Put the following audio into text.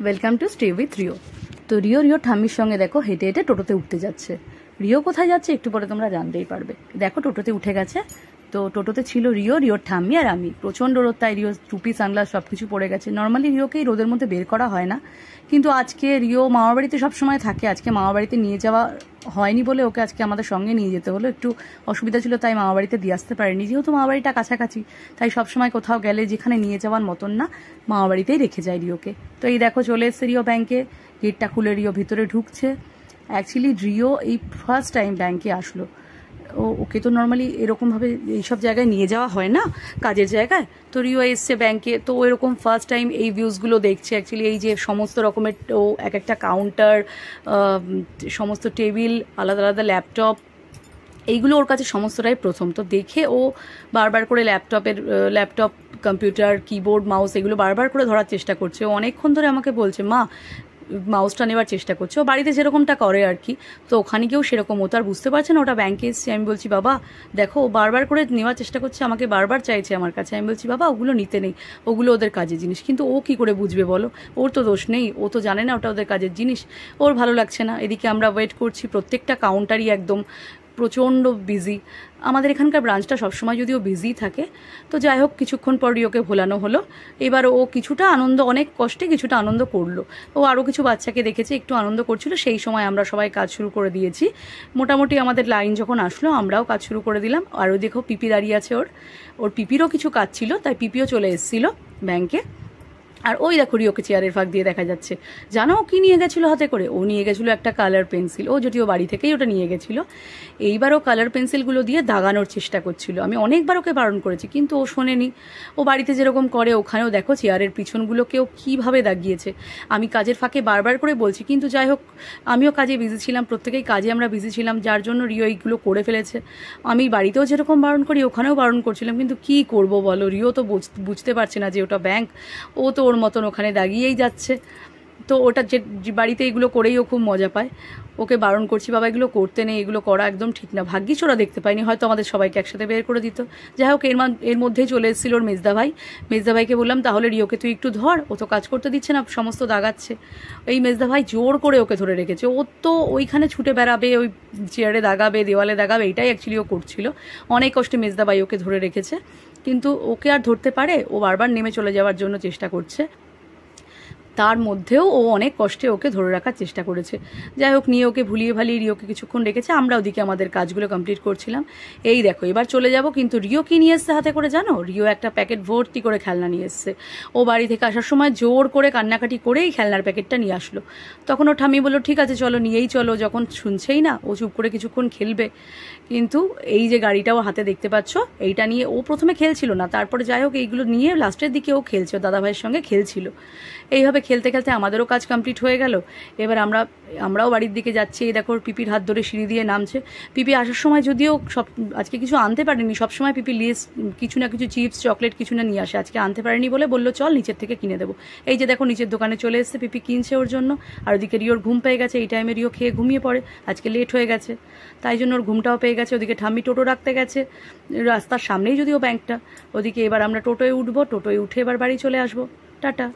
Welcome to stay with Rio. তো Rio ঠাম্মির সঙ্গে দেখো হেঁটে হেঁটে টোটোতে উঠতে যাচ্ছে। রিও কোথায় যাচ্ছে একটু পরে তোমরা জানতেই পারবে। দেখো টোটোতে উঠে গেছে। তো টোটোতে ছিল রিওর ঠাম্মি আর আমি। প্রচণ্ড রোদ, তাই রিও টুপি সানগ্লাস সব কিছু পড়ে গেছে। নর্মালি রিওকে এই রোদের মধ্যে বের করা হয় না, কিন্তু আজকে রিও মামার বাড়িতে সবসময় থাকে, আজকে মামার বাড়িতে নিয়ে যাওয়া হয়নি বলে ওকে আজকে আমাদের সঙ্গে নিয়ে যেতে হলো। একটু অসুবিধা ছিল, তাই মামা বাড়িতে দিয়ে আসতে পারেনি। যেহেতু মামা বাড়িটা কাছাকাছি, তাই সবসময় কোথাও গেলে যেখানে নিয়ে যাওয়ার মতন না, মামা বাড়িতেই রেখে যায় রিওকে। তো এই দেখো চলে এসছে রিও ব্যাংকে। গেটটা খুলে রিও ভিতরে ঢুকছে। অ্যাকচুয়ালি রিও এই ফার্স্ট টাইম ব্যাংকে আসলো। ওকে তো নর্মালি এরকমভাবে এইসব জায়গায় নিয়ে যাওয়া হয় না, কাজের জায়গায়। তো রিও এসছে ব্যাংকে, তো এরকম ফার্স্ট টাইম এই ভিউজগুলো দেখছে। অ্যাকচুয়ালি এই যে সমস্ত রকমের এক একটা কাউন্টার, সমস্ত টেবিল, আলাদা আলাদা ল্যাপটপ, এইগুলো ওর কাছে সমস্তটাই প্রথম। তো দেখে ও বারবার করে ল্যাপটপ, কম্পিউটার, কিবোর্ড, মাউস এগুলো বারবার করে ধরার চেষ্টা করছে। ও অনেকক্ষণ ধরে আমাকে বলছে, মা মাউসটা নেওয়ার চেষ্টা করছে। ও বাড়িতে যেরকমটা করে আর কি, তো ওখানে গিয়েও সেরকম। ও তো আর বুঝতে পারছে না ওটা ব্যাংকে এসছে। আমি বলছি, বাবা দেখো, ও বারবার করে নেওয়ার চেষ্টা করছে, আমাকে বারবার চাইছে আমার কাছে। আমি বলছি, বাবা ওগুলো নিতে নেই, ওগুলো ওদের কাজের জিনিস। কিন্তু ও কি করে বুঝবে বলো? ওর তো দোষ নেই, ও তো জানে না ওটা ওদের কাজের জিনিস। ওর ভালো লাগছে না। এদিকে আমরা ওয়েট করছি, প্রত্যেকটা কাউন্টারই একদম প্রচণ্ড বিজি। আমাদের এখানকার ব্রাঞ্চটা সবসময় যদিও বিজি থাকে। তো যাই হোক, কিছুক্ষণ পর রিওকে ভোলানো হলো। এবার ও কিছুটা আনন্দ, অনেক কষ্টে কিছুটা আনন্দ করলো। ও আরও কিছু বাচ্চাকে দেখেছে একটু আনন্দ করছিল। সেই সময় আমরা সবাই কাজ শুরু করে দিয়েছি। মোটামুটি আমাদের লাইন যখন আসলো, আমরাও কাজ শুরু করে দিলাম। আরও দেখো পিপি দাঁড়িয়ে আছে, ওর পিপিরও কিছু কাজ ছিল, তাই পিপিও চলে এসেছিল ব্যাংকে। আর ওই দেখো রিওকে চেয়ারের ফাঁক দিয়ে দেখা যাচ্ছে। জানো ও কি নিয়ে গেছিলো হাতে করে? ও নিয়ে গেছিলো একটা কালার পেন্সিল। ও যদিও বাড়ি থেকেই ওটা নিয়ে গেছিলো। এইবার ও কালার পেন্সিলগুলো দিয়ে দাগানোর চেষ্টা করছিল। আমি অনেকবার ওকে বারণ করেছি, কিন্তু ও শোনেনি। ও বাড়িতে যেরকম করে ওখানেও দেখো চেয়ারের পিছনগুলোকেও কীভাবে দাগিয়েছে। আমি কাজের ফাঁকে বারবার করে বলছি, কিন্তু যাই হোক, আমিও কাজে বিজি ছিলাম, প্রত্যেকেই কাজে আমরা বিজি ছিলাম, যার জন্য রিও এইগুলো করে ফেলেছে। আমি বাড়িতেও যেরকম বারণ করি ওখানেও বারণ করছিলাম, কিন্তু কি করব বলো? রিও তো বুঝতে পারছে না যে ওটা ব্যাংক। ও তো ওর মতন ওখানে দাগিয়েই যাচ্ছে। তো ওটা যে বাড়িতে এগুলো করেই ও খুব মজা পায়। ওকে বারণ করছি, বাবা এগুলো করতে নেই, এগুলো করা একদম ঠিক না। ভাগ্যিস ওরা দেখতে পায়নি, হয়তো আমাদের সবাইকে একসাথে বের করে দিত। যাই হোক, এর মধ্যেই চলে এসেছিল ওর মেজদা ভাইকে বললাম, তাহলে রিওকে তুই একটু ধর, ও তো কাজ করতে দিচ্ছে না, সমস্ত দাগাচ্ছে। এই মেজদা ভাই জোর করে ওকে ধরে রেখেছে। ও তো ওইখানে ছুটে বেড়াবে, ওই চেয়ারে দাগাবে, দেওয়ালে দাগাবে, এইটাই অ্যাকচুয়ালি ও করছিল। অনেক কষ্টে মেজদা ভাই ওকে ধরে রেখেছে, কিন্তু ওকে আর ধরতে পারে? ও বারবার নেমে চলে যাওয়ার জন্য চেষ্টা করছে। তার মধ্যেও ও অনেক কষ্টে ওকে ধরে রাখার চেষ্টা করেছে। যাই হোক, নিয়ে ওকে ভুলিয়ে ভালিয়ে রিওকে কিছুক্ষণ রেখেছে। আমরা ওদিকে আমাদের কাজগুলো কমপ্লিট করছিলাম। এই দেখো এবার চলে যাব, কিন্তু রিও কি নিয়ে এসছে হাতে করে জানো? রিও একটা প্যাকেট ভর্তি করে খেলনা নিয়ে এসছে। ও বাড়ি থেকে আসার সময় জোর করে কান্নাকাটি করেই খেলনার প্যাকেটটা নিয়ে আসলো। তখন ও ঠাম্মি বললো, ঠিক আছে চলো নিয়েই চলো। যখন শুনছেই না, ও চুপ করে কিছুক্ষণ খেলবে। কিন্তু এই যে গাড়িটাও হাতে দেখতে পাচ্ছ, এইটা নিয়ে ও প্রথমে খেলছিল না, তারপরে যাই হোক এইগুলো নিয়ে লাস্টের দিকে ও খেলছে, দাদাভাইয়ের সঙ্গে খেলছিল। এইভাবে খেলতে খেলতে আমাদেরও কাজ কমপ্লিট হয়ে গেল। এবার আমরাও বাড়ির দিকে যাচ্ছি। এই দেখো পিপির হাত ধরে সিঁড়ি দিয়ে নামছে। পিপি আসার সময় যদিও আজকে কিছু আনতে পারেনি, সবসময় পিপি কিছু না কিছু চিপস চকলেট কিছু না নিয়ে আসে। আজকে আনতে পারেনি বলে বললো চল নিচের থেকে কিনে দেবো। এই যে দেখো নিচের দোকানে চলে এসছে, পিপি কিনছে ওর জন্য। আর ওদিকে রিওর ঘুম পেয়ে গেছে। এই টাইমে রিও খেয়ে ঘুমিয়ে পড়ে, আজকে লেট হয়ে গেছে, তাই জন্য ওর ঘুমটাও পেয়ে গেছে। ওদিকে ঠাম্মি টোটো রাখতে গেছে, রাস্তার সামনেই যদিও ব্যাংকটা। ওদিকে এবার আমরা টোটোয় উঠবো, টোটোয় উঠে এবার বাড়ি চলে আসবো। টাটা।